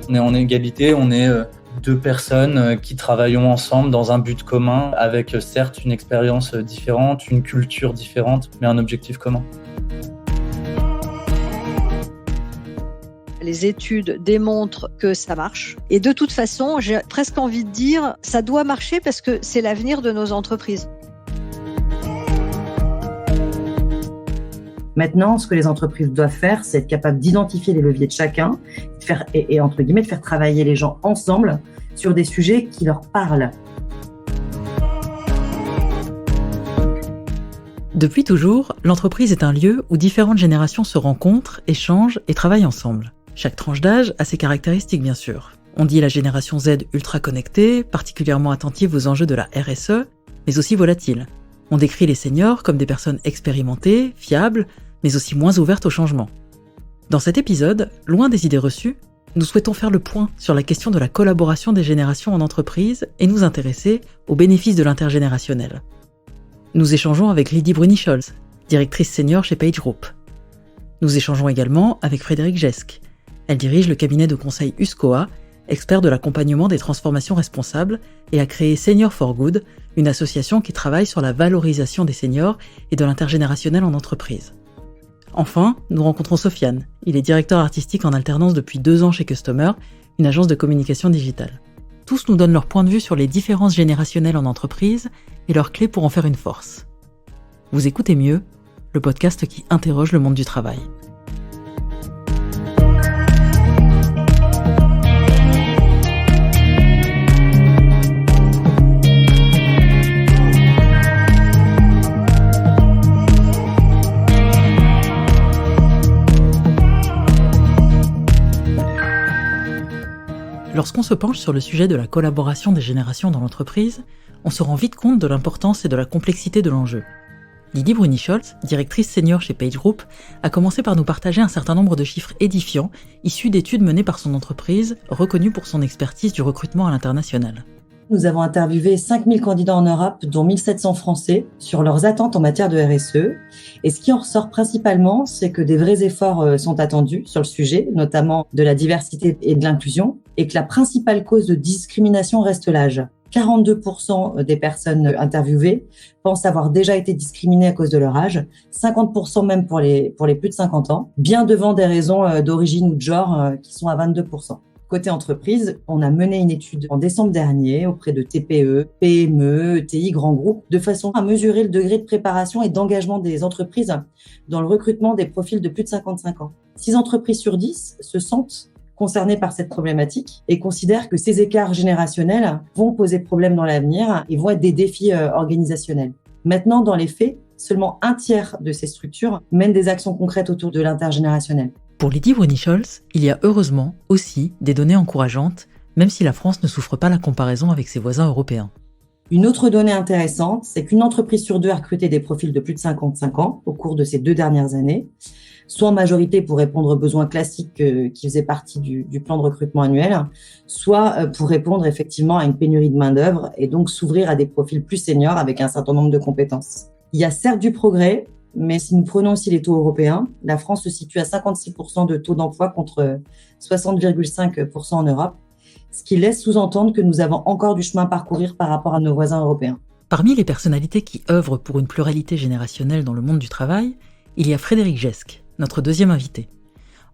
On est en égalité, on est deux personnes qui travaillons ensemble dans un but commun, avec certes une expérience différente, une culture différente, mais un objectif commun. Les études démontrent que ça marche. Et de toute façon, j'ai presque envie de dire, ça doit marcher parce que c'est l'avenir de nos entreprises. Maintenant, ce que les entreprises doivent faire, c'est être capables d'identifier les leviers de chacun et entre guillemets, de faire travailler les gens ensemble sur des sujets qui leur parlent. Depuis toujours, l'entreprise est un lieu où différentes générations se rencontrent, échangent et travaillent ensemble. Chaque tranche d'âge a ses caractéristiques, bien sûr. On dit la génération Z ultra connectée, particulièrement attentive aux enjeux de la RSE, mais aussi volatile. On décrit les seniors comme des personnes expérimentées, fiables, mais aussi moins ouvertes au changement. Dans cet épisode, loin des idées reçues, nous souhaitons faire le point sur la question de la collaboration des générations en entreprise et nous intéresser aux bénéfices de l'intergénérationnel. Nous échangeons avec Lydie Bruni-Scholz, directrice senior chez PageGroup. Nous échangeons également avec Frédérique Gesque. Elle dirige le cabinet de conseil USCOA, expert de l'accompagnement des transformations responsables, et a créé Senior for Good, une association qui travaille sur la valorisation des seniors et de l'intergénérationnel en entreprise. Enfin, nous rencontrons Sofiane. Il est directeur artistique en alternance depuis 2 ans chez Customer, une agence de communication digitale. Tous nous donnent leur point de vue sur les différences générationnelles en entreprise et leurs clés pour en faire une force. Vous écoutez Mieux, le podcast qui interroge le monde du travail. Lorsqu'on se penche sur le sujet de la collaboration des générations dans l'entreprise, on se rend vite compte de l'importance et de la complexité de l'enjeu. Lydie Bruni-Scholz, directrice senior chez PageGroup, a commencé par nous partager un certain nombre de chiffres édifiants, issus d'études menées par son entreprise, reconnue pour son expertise du recrutement à l'international. Nous avons interviewé 5000 candidats en Europe, dont 1700 Français, sur leurs attentes en matière de RSE. Et ce qui en ressort principalement, c'est que des vrais efforts sont attendus sur le sujet, notamment de la diversité et de l'inclusion, et que la principale cause de discrimination reste l'âge. 42% des personnes interviewées pensent avoir déjà été discriminées à cause de leur âge, 50% même pour les plus de 50 ans, bien devant des raisons d'origine ou de genre qui sont à 22%. Côté entreprise, on a mené une étude en décembre dernier auprès de TPE, PME, ETI, grands groupes, de façon à mesurer le degré de préparation et d'engagement des entreprises dans le recrutement des profils de plus de 55 ans. 6 entreprises sur 10 se sentent concernées par cette problématique et considèrent que ces écarts générationnels vont poser problème dans l'avenir et vont être des défis organisationnels. Maintenant, dans les faits, seulement 1/3 de ces structures mènent des actions concrètes autour de l'intergénérationnel. Pour Lydie Bruni-Scholz, il y a heureusement aussi des données encourageantes, même si la France ne souffre pas la comparaison avec ses voisins européens. Une autre donnée intéressante, c'est qu'une entreprise sur 2 a recruté des profils de plus de 55 ans au cours de ces 2 dernières années, soit en majorité pour répondre aux besoins classiques qui faisaient partie du plan de recrutement annuel, soit pour répondre effectivement à une pénurie de main-d'œuvre et donc s'ouvrir à des profils plus seniors avec un certain nombre de compétences. Il y a certes du progrès, mais si nous prenons aussi les taux européens, la France se situe à 56% de taux d'emploi contre 60,5% en Europe, ce qui laisse sous-entendre que nous avons encore du chemin à parcourir par rapport à nos voisins européens. Parmi les personnalités qui œuvrent pour une pluralité générationnelle dans le monde du travail, il y a Frédérique Gesque, notre deuxième invitée.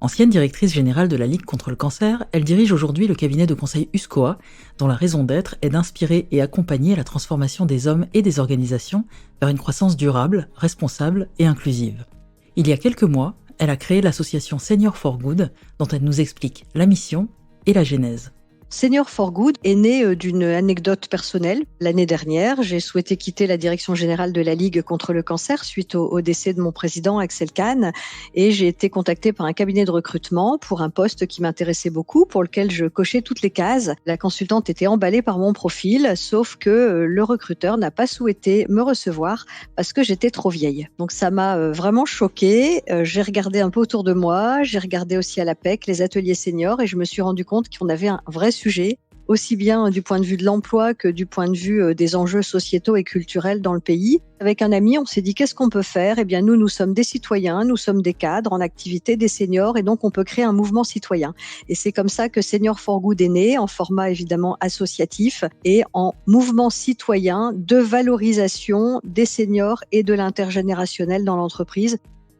Ancienne directrice générale de la Ligue contre le cancer, elle dirige aujourd'hui le cabinet de conseil USCOA, dont la raison d'être est d'inspirer et accompagner la transformation des hommes et des organisations vers une croissance durable, responsable et inclusive. Il y a quelques mois, elle a créé l'association Senior for Good, dont elle nous explique la mission et la genèse. Senior for Good est né d'une anecdote personnelle. L'année dernière, j'ai souhaité quitter la direction générale de la Ligue contre le cancer suite au décès de mon président Axel Kahn et j'ai été contactée par un cabinet de recrutement pour un poste qui m'intéressait beaucoup, pour lequel je cochais toutes les cases. La consultante était emballée par mon profil, sauf que le recruteur n'a pas souhaité me recevoir parce que j'étais trop vieille. Donc ça m'a vraiment choquée. J'ai regardé un peu autour de moi, j'ai regardé aussi à l'APEC, les ateliers seniors, et je me suis rendu compte qu'on avait un vrai sujet. aussi bien du point de vue de l'emploi que du point de vue des enjeux sociétaux et culturels dans le pays. Avec un ami, on s'est dit qu'est-ce qu'on peut faire ? Eh bien, nous sommes des citoyens, nous sommes des cadres en activité, des seniors, et donc on peut créer un mouvement citoyen. Et c'est comme ça que Senior for Good est né, en format évidemment associatif et en mouvement citoyen de valorisation des seniors et de l'intergénérationnel dans l'entreprise.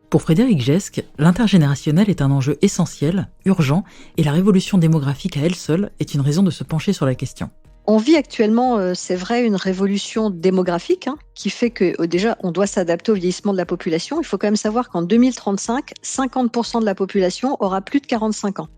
Pour Frédéric Gesque, l'intergénérationnel est un enjeu essentiel, urgent, et la révolution démographique à elle seule est une raison de se pencher sur la question. On vit actuellement, c'est vrai, une révolution démographique qui fait que déjà, on doit s'adapter au vieillissement de la population. Il faut quand même savoir qu'en 2035, 50% de la population aura plus de 45 ans.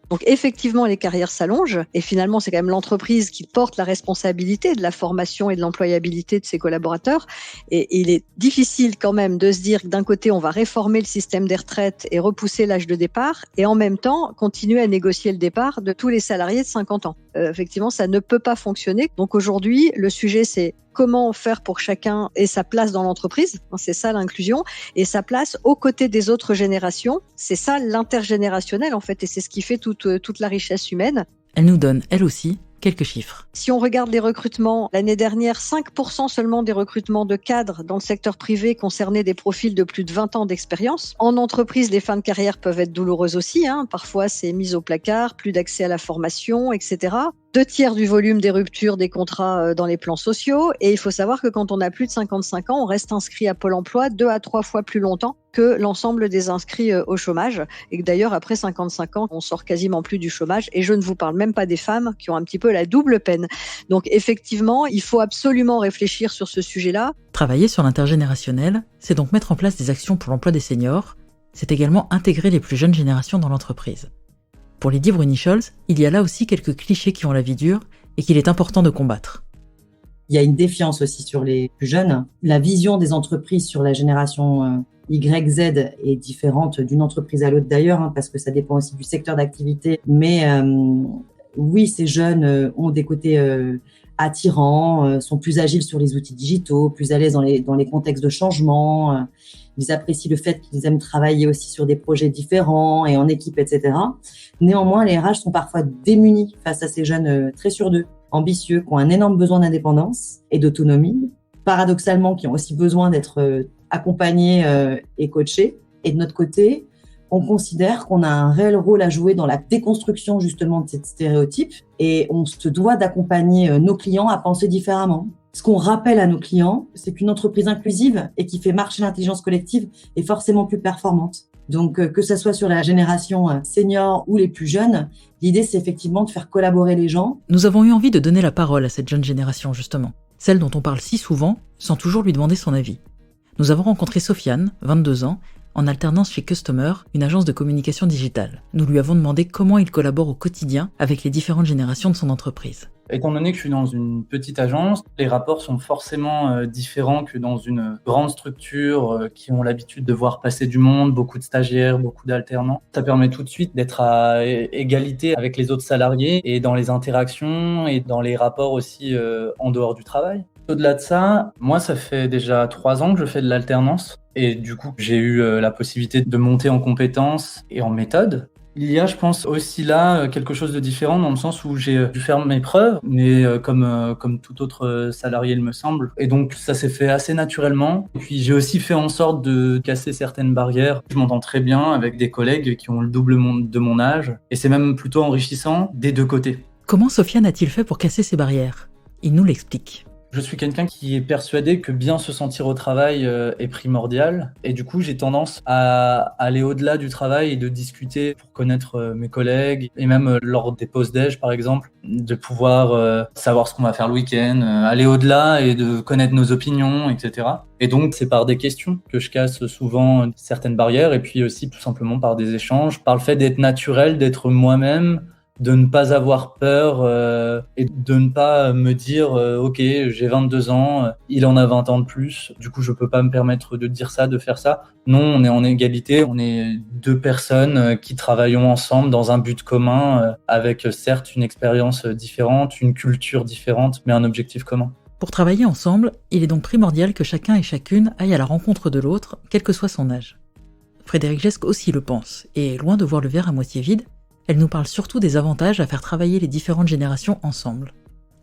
Donc effectivement, les carrières s'allongent et finalement, c'est quand même l'entreprise qui porte la responsabilité de la formation et de l'employabilité de ses collaborateurs. Et il est difficile quand même de se dire que d'un côté, on va réformer le système des retraites et repousser l'âge de départ et en même temps, continuer à négocier le départ de tous les salariés de 50 ans. Effectivement, ça ne peut pas fonctionner. Donc aujourd'hui, le sujet, c'est comment faire pour chacun ait sa place dans l'entreprise, c'est ça l'inclusion, et sa place aux côtés des autres générations, c'est ça l'intergénérationnel en fait, et c'est ce qui fait toute la richesse humaine. Elle nous donne, elle aussi, quelques chiffres. Si on regarde les recrutements, l'année dernière, 5% seulement des recrutements de cadres dans le secteur privé concernaient des profils de plus de 20 ans d'expérience. En entreprise, les fins de carrière peuvent être douloureuses aussi. Parfois, c'est mise au placard, plus d'accès à la formation, etc. 2/3 du volume des ruptures des contrats dans les plans sociaux. Et il faut savoir que quand on a plus de 55 ans, on reste inscrit à Pôle emploi 2 à 3 fois plus longtemps que l'ensemble des inscrits au chômage. Et que d'ailleurs, après 55 ans, on sort quasiment plus du chômage. Et je ne vous parle même pas des femmes qui ont un petit peu la double peine. Donc effectivement, il faut absolument réfléchir sur ce sujet-là. Travailler sur l'intergénérationnel, c'est donc mettre en place des actions pour l'emploi des seniors. C'est également intégrer les plus jeunes générations dans l'entreprise. Pour Lydie Bruni-Scholz, il y a là aussi quelques clichés qui ont la vie dure et qu'il est important de combattre. Il y a une défiance aussi sur les plus jeunes. La vision des entreprises sur la génération Y, Z est différente d'une entreprise à l'autre d'ailleurs, parce que ça dépend aussi du secteur d'activité. Mais oui, ces jeunes ont des côtés attirants, sont plus agiles sur les outils digitaux, plus à l'aise dans les contextes de changement. Ils apprécient le fait qu'ils aiment travailler aussi sur des projets différents et en équipe, etc. Néanmoins, les RH sont parfois démunis face à ces jeunes très sûrs d'eux, ambitieux, qui ont un énorme besoin d'indépendance et d'autonomie, paradoxalement, qui ont aussi besoin d'être accompagnés et coachés. Et de notre côté, on considère qu'on a un réel rôle à jouer dans la déconstruction justement de ces stéréotypes et on se doit d'accompagner nos clients à penser différemment. Ce qu'on rappelle à nos clients, c'est qu'une entreprise inclusive et qui fait marcher l'intelligence collective est forcément plus performante. Donc, que ça soit sur la génération senior ou les plus jeunes, l'idée, c'est effectivement de faire collaborer les gens. Nous avons eu envie de donner la parole à cette jeune génération, justement. Celle dont on parle si souvent, sans toujours lui demander son avis. Nous avons rencontré Sofiane, 22 ans, en alternance chez Customer, une agence de communication digitale. Nous lui avons demandé comment il collabore au quotidien avec les différentes générations de son entreprise. Étant donné que je suis dans une petite agence, les rapports sont forcément différents que dans une grande structure qui ont l'habitude de voir passer du monde, beaucoup de stagiaires, beaucoup d'alternants. Ça permet tout de suite d'être à égalité avec les autres salariés et dans les interactions et dans les rapports aussi en dehors du travail. Au-delà de ça, moi, ça fait déjà 3 ans que je fais de l'alternance et du coup, j'ai eu la possibilité de monter en compétences et en méthode. Il y a, je pense, aussi là quelque chose de différent dans le sens où j'ai dû faire mes preuves, mais comme tout autre salarié, il me semble. Et donc, ça s'est fait assez naturellement. Et puis, j'ai aussi fait en sorte de casser certaines barrières. Je m'entends très bien avec des collègues qui ont le double de mon âge. Et c'est même plutôt enrichissant des deux côtés. Comment Sofiane a-t-il fait pour casser ces barrières ? Il nous l'explique. Je suis quelqu'un qui est persuadé que bien se sentir au travail est primordial. Et du coup, j'ai tendance à aller au-delà du travail et de discuter pour connaître mes collègues. Et même lors des pauses déj, par exemple, de pouvoir savoir ce qu'on va faire le week-end, aller au-delà et de connaître nos opinions, etc. Et donc, c'est par des questions que je casse souvent certaines barrières. Et puis aussi, tout simplement, par des échanges, par le fait d'être naturel, d'être moi-même, de ne pas avoir peur et de ne pas me dire ok, j'ai 22 ans, il en a 20 ans de plus, du coup je peux pas me permettre de dire ça, de faire ça. Non, on est en égalité, on est 2 personnes qui travaillons ensemble dans un but commun avec certes une expérience différente, une culture différente, mais un objectif commun. Pour travailler ensemble, il est donc primordial que chacun et chacune aille à la rencontre de l'autre, quel que soit son âge. Frédéric Gesque aussi le pense, et loin de voir le verre à moitié vide, Elle nous parle surtout des avantages à faire travailler les différentes générations ensemble.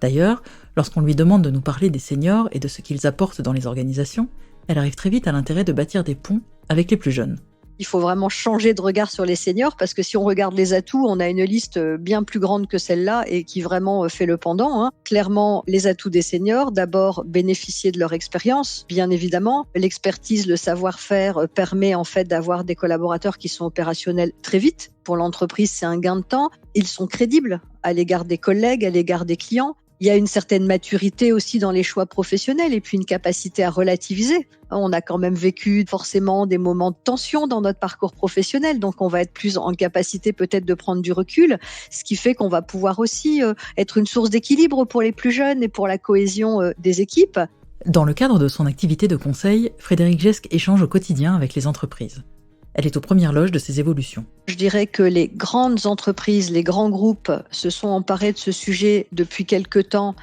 D'ailleurs, lorsqu'on lui demande de nous parler des seniors et de ce qu'ils apportent dans les organisations, elle arrive très vite à l'intérêt de bâtir des ponts avec les plus jeunes. Il faut vraiment changer de regard sur les seniors parce que si on regarde les atouts, on a une liste bien plus grande que celle-là et qui vraiment fait le pendant. Clairement, les atouts des seniors, d'abord bénéficier de leur expérience, bien évidemment. L'expertise, le savoir-faire permet en fait d'avoir des collaborateurs qui sont opérationnels très vite. Pour l'entreprise, c'est un gain de temps. Ils sont crédibles à l'égard des collègues, à l'égard des clients. Il y a une certaine maturité aussi dans les choix professionnels et puis une capacité à relativiser. On a quand même vécu forcément des moments de tension dans notre parcours professionnel, donc on va être plus en capacité peut-être de prendre du recul, ce qui fait qu'on va pouvoir aussi être une source d'équilibre pour les plus jeunes et pour la cohésion des équipes. Dans le cadre de son activité de conseil, Frédérique Gesque échange au quotidien avec les entreprises. Elle est aux premières loges de ces évolutions. Je dirais que les grandes entreprises, les grands groupes se sont emparés de ce sujet depuis quelque temps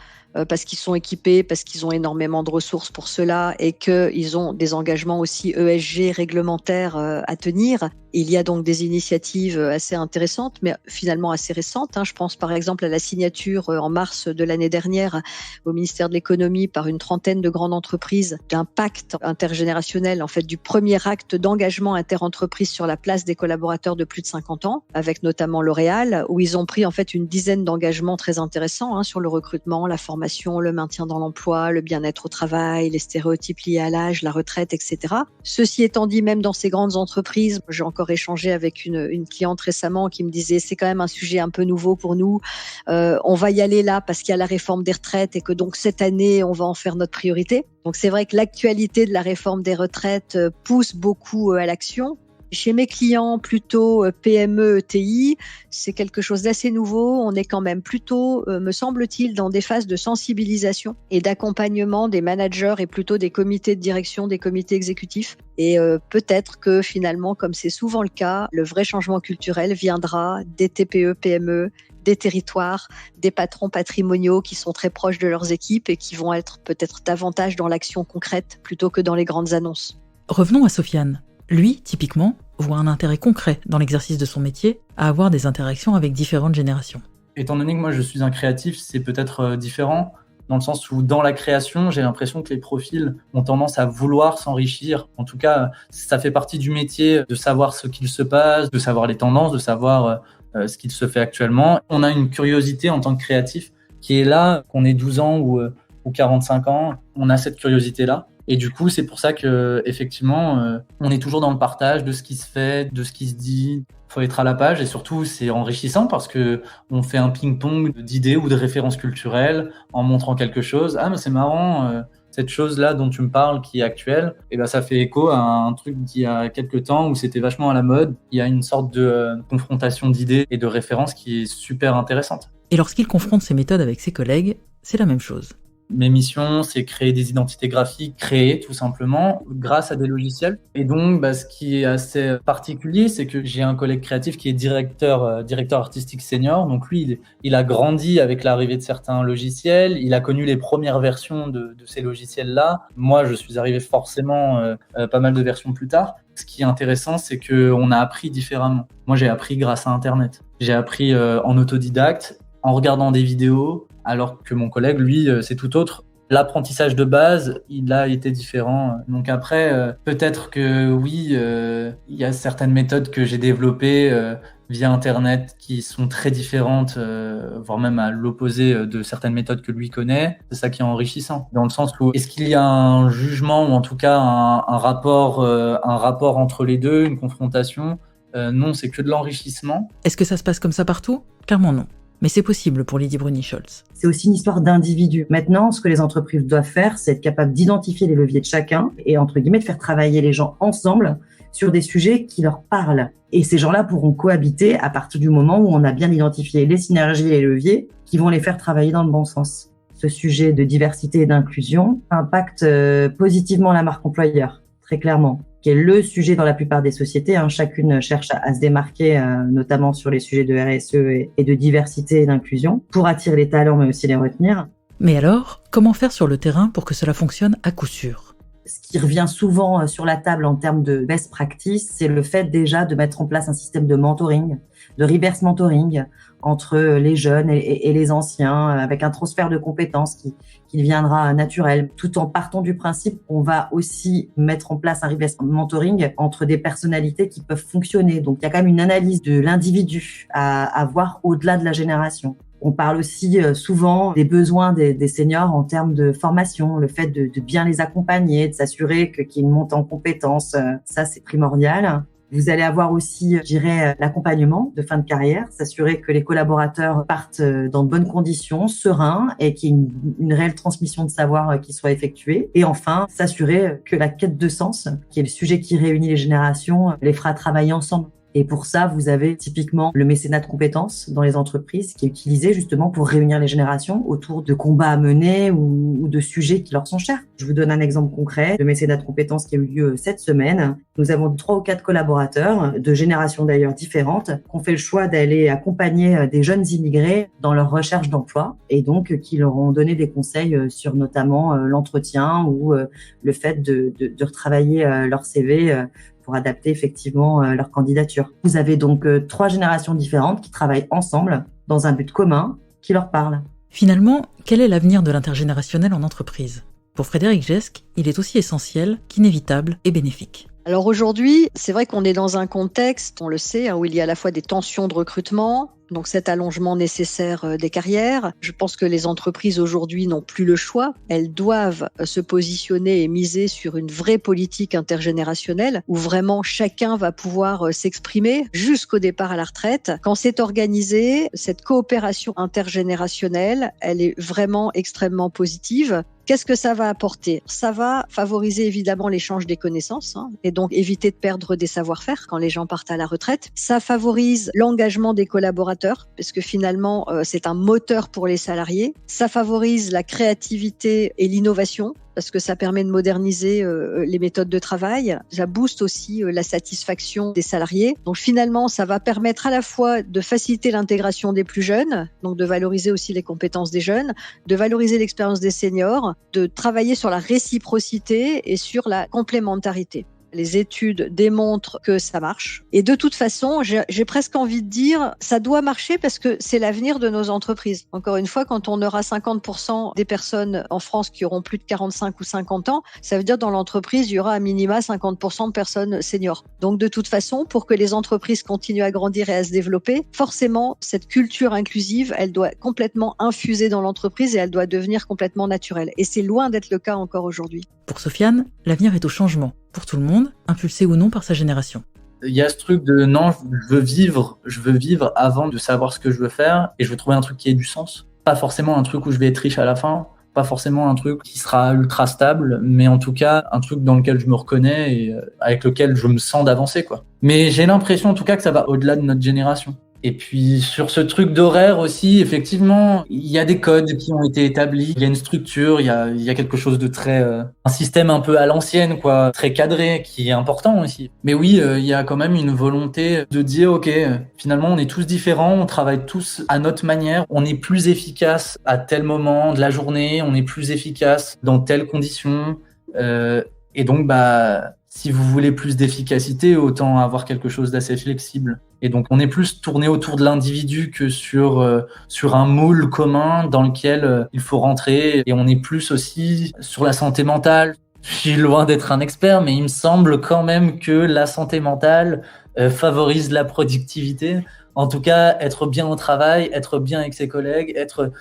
parce qu'ils sont équipés, parce qu'ils ont énormément de ressources pour cela et qu'ils ont des engagements aussi ESG réglementaires à tenir. Il y a donc des initiatives assez intéressantes, mais finalement assez récentes. Je pense par exemple à la signature en mars de l'année dernière au ministère de l'économie par une trentaine de grandes entreprises d'un pacte intergénérationnel, en fait du premier acte d'engagement interentreprise sur la place des collaborateurs de plus de 50 ans, avec notamment L'Oréal, où ils ont pris en fait une dizaine d'engagements très intéressants sur le recrutement, la formation, le maintien dans l'emploi, le bien-être au travail, les stéréotypes liés à l'âge, la retraite, etc. Ceci étant dit, même dans ces grandes entreprises, j'ai encore échangé avec une cliente récemment qui me disait c'est quand même un sujet un peu nouveau pour nous, on va y aller là parce qu'il y a la réforme des retraites et que donc cette année on va en faire notre priorité. Donc c'est vrai que l'actualité de la réforme des retraites pousse beaucoup à l'action. Chez mes clients plutôt PME, ETI, c'est quelque chose d'assez nouveau. On est quand même plutôt, me semble-t-il, dans des phases de sensibilisation et d'accompagnement des managers et plutôt des comités de direction, des comités exécutifs. Et peut-être que finalement, comme c'est souvent le cas, le vrai changement culturel viendra des TPE, PME, des territoires, des patrons patrimoniaux qui sont très proches de leurs équipes et qui vont être peut-être davantage dans l'action concrète plutôt que dans les grandes annonces. Revenons à Sofiane. Lui, typiquement, voit un intérêt concret dans l'exercice de son métier à avoir des interactions avec différentes générations. Étant donné que moi je suis un créatif, c'est peut-être différent, dans le sens où dans la création, j'ai l'impression que les profils ont tendance à vouloir s'enrichir. En tout cas, ça fait partie du métier de savoir ce qu'il se passe, de savoir les tendances, de savoir ce qu'il se fait actuellement. On a une curiosité en tant que créatif qui est là, qu'on ait 12 ans ou 45 ans, on a cette curiosité-là. Et du coup, c'est pour ça que effectivement, on est toujours dans le partage de ce qui se fait, de ce qui se dit. Il faut être à la page et surtout, c'est enrichissant parce que on fait un ping-pong d'idées ou de références culturelles en montrant quelque chose. Ah, mais c'est marrant, cette chose-là dont tu me parles qui est actuelle, et ben ça fait écho à un truc d'il y a quelques temps où c'était vachement à la mode. Il y a une sorte de confrontation d'idées et de références qui est super intéressante. Et lorsqu'il confronte ses méthodes avec ses collègues, c'est la même chose. Mes missions, c'est créer des identités graphiques, créer tout simplement grâce à des logiciels. Et donc, ce qui est assez particulier, c'est que j'ai un collègue créatif qui est directeur artistique senior. Donc lui, il a grandi avec l'arrivée de certains logiciels. Il a connu les premières versions de ces logiciels-là. Moi, je suis arrivé forcément pas mal de versions plus tard. Ce qui est intéressant, c'est qu'on a appris différemment. Moi, j'ai appris grâce à Internet. J'ai appris en autodidacte, en regardant des vidéos, alors que mon collègue, lui, c'est tout autre. L'apprentissage de base, il a été différent. Donc après, peut-être que oui, il y a certaines méthodes que j'ai développées via Internet qui sont très différentes, voire même à l'opposé de certaines méthodes que lui connaît. C'est ça qui est enrichissant. Dans le sens où, est-ce qu'il y a un jugement ou en tout cas un rapport entre les deux, une confrontation ? Non, c'est que de l'enrichissement. Est-ce que ça se passe comme ça partout ? Clairement non. Mais c'est possible pour Lydie Bruni-Scholz. C'est aussi une histoire d'individu. Maintenant, ce que les entreprises doivent faire, c'est être capable d'identifier les leviers de chacun et, entre guillemets, de faire travailler les gens ensemble sur des sujets qui leur parlent. Et ces gens-là pourront cohabiter à partir du moment où on a bien identifié les synergies et les leviers qui vont les faire travailler dans le bon sens. Ce sujet de diversité et d'inclusion impacte positivement la marque employeur, très clairement, qui est le sujet dans la plupart des sociétés. Chacune cherche à se démarquer, notamment sur les sujets de RSE et de diversité et d'inclusion, pour attirer les talents, mais aussi les retenir. Mais alors, comment faire sur le terrain pour que cela fonctionne à coup sûr ? Ce qui revient souvent sur la table en termes de best practice, c'est le fait déjà de mettre en place un système de mentoring, de reverse mentoring entre les jeunes et les anciens, avec un transfert de compétences qui deviendra naturel, tout en partant du principe qu'on va aussi mettre en place un reverse mentoring entre des personnalités qui peuvent fonctionner. Donc, il y a quand même une analyse de l'individu à voir au-delà de la génération. On parle aussi souvent des besoins des seniors en termes de formation, le fait de bien les accompagner, de s'assurer qu'ils montent en compétences, ça c'est primordial. Vous allez avoir aussi, je dirais, l'accompagnement de fin de carrière, s'assurer que les collaborateurs partent dans de bonnes conditions, sereins, et qu'il y ait une réelle transmission de savoir qui soit effectuée. Et enfin, s'assurer que la quête de sens, qui est le sujet qui réunit les générations, les fera travailler ensemble. Et pour ça, vous avez typiquement le mécénat de compétences dans les entreprises qui est utilisé justement pour réunir les générations autour de combats à mener ou de sujets qui leur sont chers. Je vous donne un exemple concret. Le mécénat de compétences qui a eu lieu cette semaine. Nous avons 3 ou 4 collaborateurs de générations d'ailleurs différentes qui ont fait le choix d'aller accompagner des jeunes immigrés dans leur recherche d'emploi et donc qui leur ont donné des conseils sur notamment l'entretien ou le fait de retravailler leur CV pour adapter effectivement leur candidature. Vous avez donc 3 générations différentes qui travaillent ensemble dans un but commun qui leur parle. Finalement, quel est l'avenir de l'intergénérationnel en entreprise ? Pour Frédéric Gesque, il est aussi essentiel qu'inévitable et bénéfique. Alors aujourd'hui, c'est vrai qu'on est dans un contexte, on le sait, où il y a à la fois des tensions de recrutement, donc cet allongement nécessaire des carrières. Je pense que les entreprises aujourd'hui n'ont plus le choix. Elles doivent se positionner et miser sur une vraie politique intergénérationnelle où vraiment chacun va pouvoir s'exprimer jusqu'au départ à la retraite. Quand c'est organisé, cette coopération intergénérationnelle, elle est vraiment extrêmement positive. Qu'est-ce que ça va apporter ? Ça va favoriser évidemment l'échange des connaissances et donc éviter de perdre des savoir-faire quand les gens partent à la retraite. Ça favorise l'engagement des collaborateurs parce que finalement, c'est un moteur pour les salariés. Ça favorise la créativité et l'innovation parce que ça permet de moderniser les méthodes de travail. Ça booste aussi la satisfaction des salariés. Donc finalement, ça va permettre à la fois de faciliter l'intégration des plus jeunes, donc de valoriser aussi les compétences des jeunes, de valoriser l'expérience des seniors, de travailler sur la réciprocité et sur la complémentarité. Les études démontrent que ça marche. Et de toute façon, j'ai presque envie de dire, ça doit marcher parce que c'est l'avenir de nos entreprises. Encore une fois, quand on aura 50% des personnes en France qui auront plus de 45 ou 50 ans, ça veut dire dans l'entreprise, il y aura à minima 50% de personnes seniors. Donc de toute façon, pour que les entreprises continuent à grandir et à se développer, forcément, cette culture inclusive, elle doit complètement infuser dans l'entreprise et elle doit devenir complètement naturelle. Et c'est loin d'être le cas encore aujourd'hui. Pour Sofiane, l'avenir est au changement. Pour tout le monde, impulsé ou non par sa génération. Il y a ce truc de non, je veux vivre avant de savoir ce que je veux faire et je veux trouver un truc qui ait du sens. Pas forcément un truc où je vais être riche à la fin, pas forcément un truc qui sera ultra stable, mais en tout cas un truc dans lequel je me reconnais et avec lequel je me sens d'avancer, quoi. Mais j'ai l'impression en tout cas que ça va au-delà de notre génération. Et puis sur ce truc d'horaire aussi, effectivement, il y a des codes qui ont été établis, il y a une structure, il y a quelque chose de très un système un peu à l'ancienne, quoi, très cadré, qui est important aussi. Mais oui, il y a quand même une volonté de dire OK, finalement on est tous différents, on travaille tous à notre manière, on est plus efficace à tel moment de la journée, on est plus efficace dans telles conditions et donc si vous voulez plus d'efficacité, autant avoir quelque chose d'assez flexible. Et donc, on est plus tourné autour de l'individu que sur un moule commun dans lequel il faut rentrer. Et on est plus aussi sur la santé mentale. Je suis loin d'être un expert, mais il me semble quand même que la santé mentale favorise la productivité. En tout cas, être bien au travail, être bien avec ses collègues, être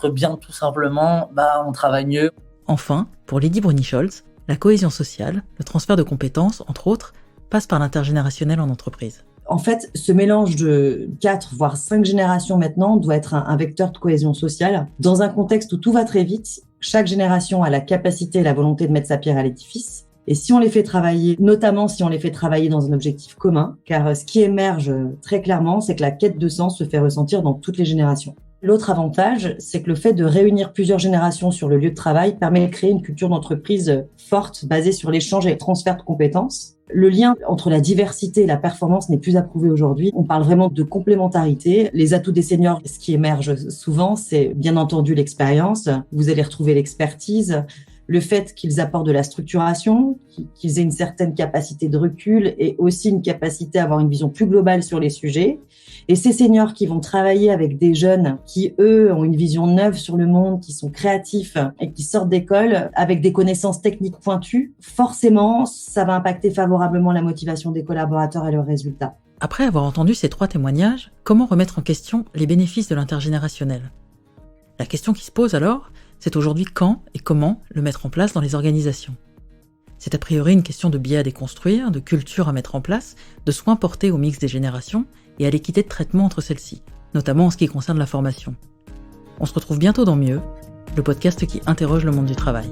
bien tout simplement, on travaille mieux. Enfin, pour Lydie Bruni-Scholz, la cohésion sociale, le transfert de compétences, entre autres, passe par l'intergénérationnel en entreprise. En fait, ce mélange de 4, voire 5 générations maintenant doit être un vecteur de cohésion sociale. Dans un contexte où tout va très vite, chaque génération a la capacité et la volonté de mettre sa pierre à l'édifice. Et si on les fait travailler, notamment si on les fait travailler dans un objectif commun, car ce qui émerge très clairement, c'est que la quête de sens se fait ressentir dans toutes les générations. L'autre avantage, c'est que le fait de réunir plusieurs générations sur le lieu de travail permet de créer une culture d'entreprise forte, basée sur l'échange et le transfert de compétences. Le lien entre la diversité et la performance n'est plus à prouver aujourd'hui. On parle vraiment de complémentarité. Les atouts des seniors, ce qui émerge souvent, c'est bien entendu l'expérience. Vous allez retrouver l'expertise, le fait qu'ils apportent de la structuration, qu'ils aient une certaine capacité de recul et aussi une capacité à avoir une vision plus globale sur les sujets. Et ces seniors qui vont travailler avec des jeunes qui, eux, ont une vision neuve sur le monde, qui sont créatifs et qui sortent d'école avec des connaissances techniques pointues, forcément, ça va impacter favorablement la motivation des collaborateurs et leurs résultats. Après avoir entendu ces 3 témoignages, comment remettre en question les bénéfices de l'intergénérationnel ? La question qui se pose alors, c'est aujourd'hui quand et comment le mettre en place dans les organisations. C'est a priori une question de biais à déconstruire, de culture à mettre en place, de soins portés au mix des générations et à l'équité de traitement entre celles-ci, notamment en ce qui concerne la formation. On se retrouve bientôt dans Mieux, le podcast qui interroge le monde du travail.